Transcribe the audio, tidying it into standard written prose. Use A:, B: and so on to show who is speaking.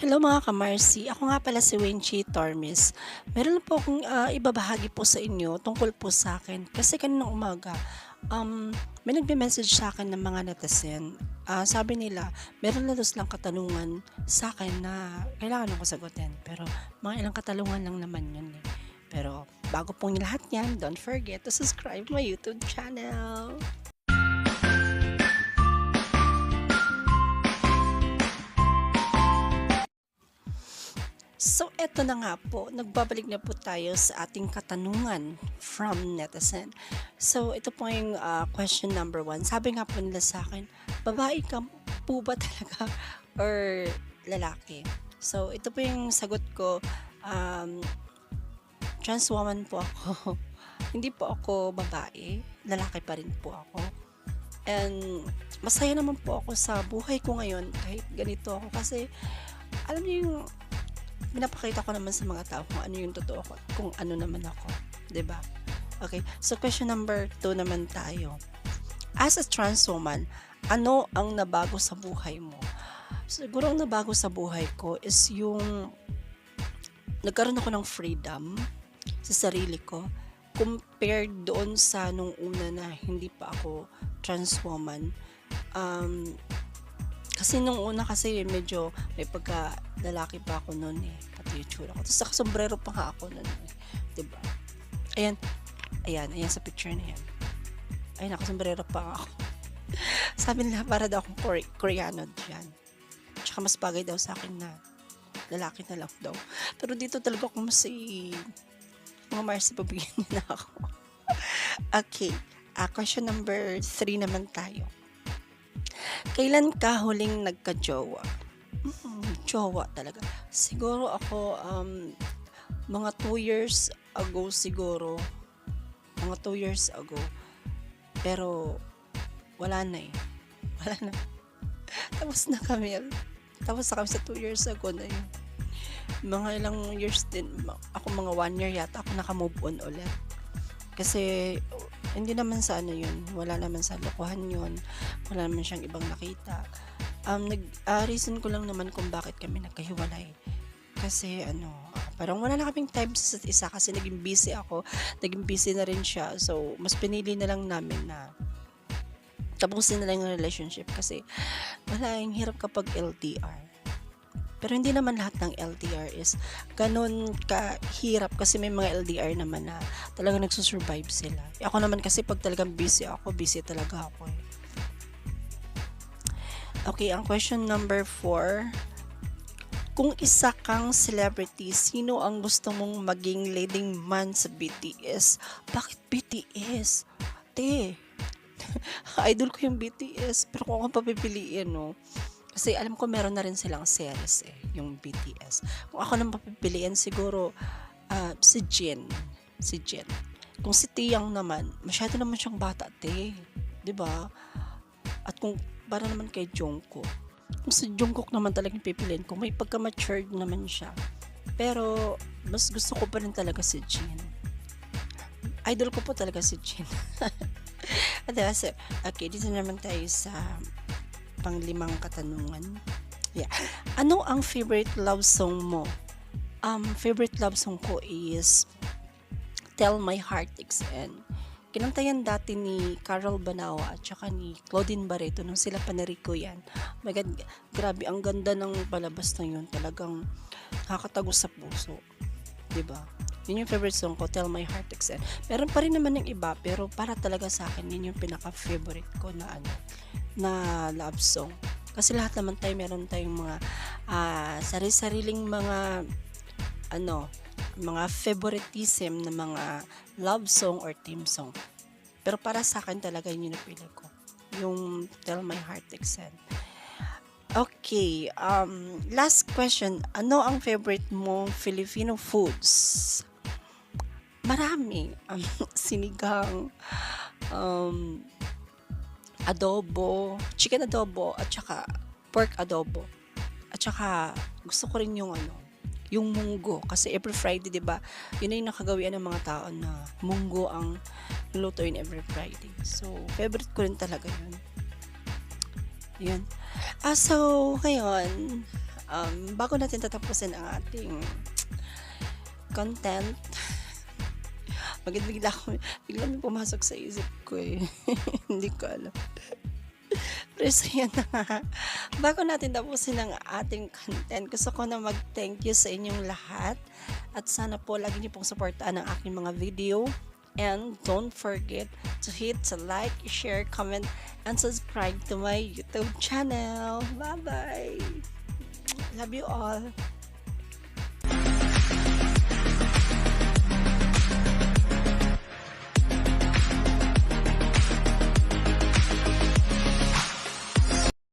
A: Hello mga ka-Marcy, ako nga pala si Wenchi Tormes. Meron lang po akong ibabahagi po sa inyo tungkol po sa akin. Kasi kaninang umaga, may nagme-message sa akin ng mga netizen. Sabi nila, meron na daw silang katanungan sa akin na kailangan ko sagutin. Pero mga ilang katanungan lang naman yun eh. Pero bago pong lahat yan, don't forget to subscribe my YouTube channel. So, eto na nga po, nagbabalik na po tayo sa ating katanungan from netizen. So, ito po yung question number 1. Sabi nga po nila sa akin, babae ka po ba talaga or lalaki? So, ito po yung sagot ko, trans woman po ako. Hindi po ako babae, lalaki pa rin po ako. And masaya naman po ako sa buhay ko ngayon kahit ganito ako kasi alam niyo yung pinapakita ko naman sa mga tao kung ano yung totoo ko, kung ano naman ako, 'di ba? Okay, so question number 2 naman tayo. As a trans woman, ano ang nabago sa buhay mo? Siguro ang nabago sa buhay ko is yung nagkaroon ako ng freedom sa sarili ko compared doon sa nung una na hindi pa ako trans woman. Kasi nung una kasi medyo may pagka lalaki pa ako noon eh, pati yung tsura ko. Tapos nakasombrero pa nga ako noon eh, 'di ba? Ayan, ayan sa picture na 'yan. Ay, nakasombrero pa nga ako. Sabi nila para daw akong Koreano diyan. Tsaka mas bagay daw sa akin na lalaki na lang daw. Pero dito talaga ako mas mga Marcy pabigyan niyo na ako. Okay, question number 3 naman tayo. Kailan ka huling nagka-jowa? Jowa talaga. Siguro ako, mga 2 years ago siguro. Mga 2 years ago. Pero, wala na eh. Wala na. Tapos na kami. Tapos na kami sa 2 years ago na yun. Mga ilang years din. Ako mga 1 year yata ako naka-move on ulit. Kasi, hindi naman sa ano yun. Wala naman sa lokohan yun. Wala naman siyang ibang nakita. Reason ko lang naman kung bakit kami nagkahiwalay. Kasi parang wala na kaming time sa isa't isa kasi naging busy ako. Naging busy na rin siya. So, mas pinili na lang namin na tapusin na lang yung relationship kasi wala, yung hirap kapag LDR. Pero hindi naman lahat ng LDR is ganun kahirap kasi may mga LDR naman na talagang nagsusurvive sila. Ako naman kasi pag talagang busy ako, busy talaga ako eh. Okay, ang question number 4. Kung isa kang celebrity, sino ang gusto mong maging leading man sa BTS? Bakit BTS? Te, idol ko yung BTS. Pero kung ako papipiliin, no? Kasi alam ko meron na rin silang series eh, yung BTS. Kung ako nang papipiliin, siguro si Jin. Si Jin. Kung si Taeyang naman, masyado naman siyang bata, te. 'Di ba? At kung para naman kay Jungkook. Kung si Jungkook naman talagang pipiliin ko, may pagka-matured naman siya. Pero mas gusto ko pa rin talaga si Jin. Idol ko po talaga si Jin. At okay, dito naman tayo sa pang-5 katanungan. Yeah. Ano ang favorite love song mo? Favorite love song ko is Tell My Heart Aches End. Kinanta yan dati ni Carol Banawa at saka ni Claudine Barreto nung sila panariko yan. Oh my God, grabe, ang ganda ng palabas na yun. Talagang nakakatagos sa puso. 'Di ba? Yun yung favorite song ko, Tell My Heart Aches End. Meron pa rin naman yung iba, pero para talaga sa akin, yun yung pinaka-favorite ko na na love song. Kasi lahat naman tayo meron tayong mga sarili-sariling mga mga favoritism na mga love song or theme song. Pero para sa akin talaga yun yung napili ko. Yung Tell My Heart Aches End. Okay, last question. Ano ang favorite mong Filipino foods? Marami. Sinigang, adobo, chicken adobo, at saka pork adobo. At saka gusto ko rin yung munggo. Kasi every Friday, di ba, yun na yung nakagawian ng mga tao na munggo ang lutuin every Friday. So, favorite ko rin talaga yun. Yun. So, ngayon, bago natin tatapusin ang ating content, bigla may pumasok sa isip ko eh. Hindi ko alam. Pero so yan na nga. Bago natin tapusin ang ating content, gusto ko na mag-thank you sa inyong lahat. At sana po lagi niyo pong supportaan ang aking mga video. And don't forget to hit the like, share, comment, and subscribe to my YouTube channel. Bye-bye! Love you all!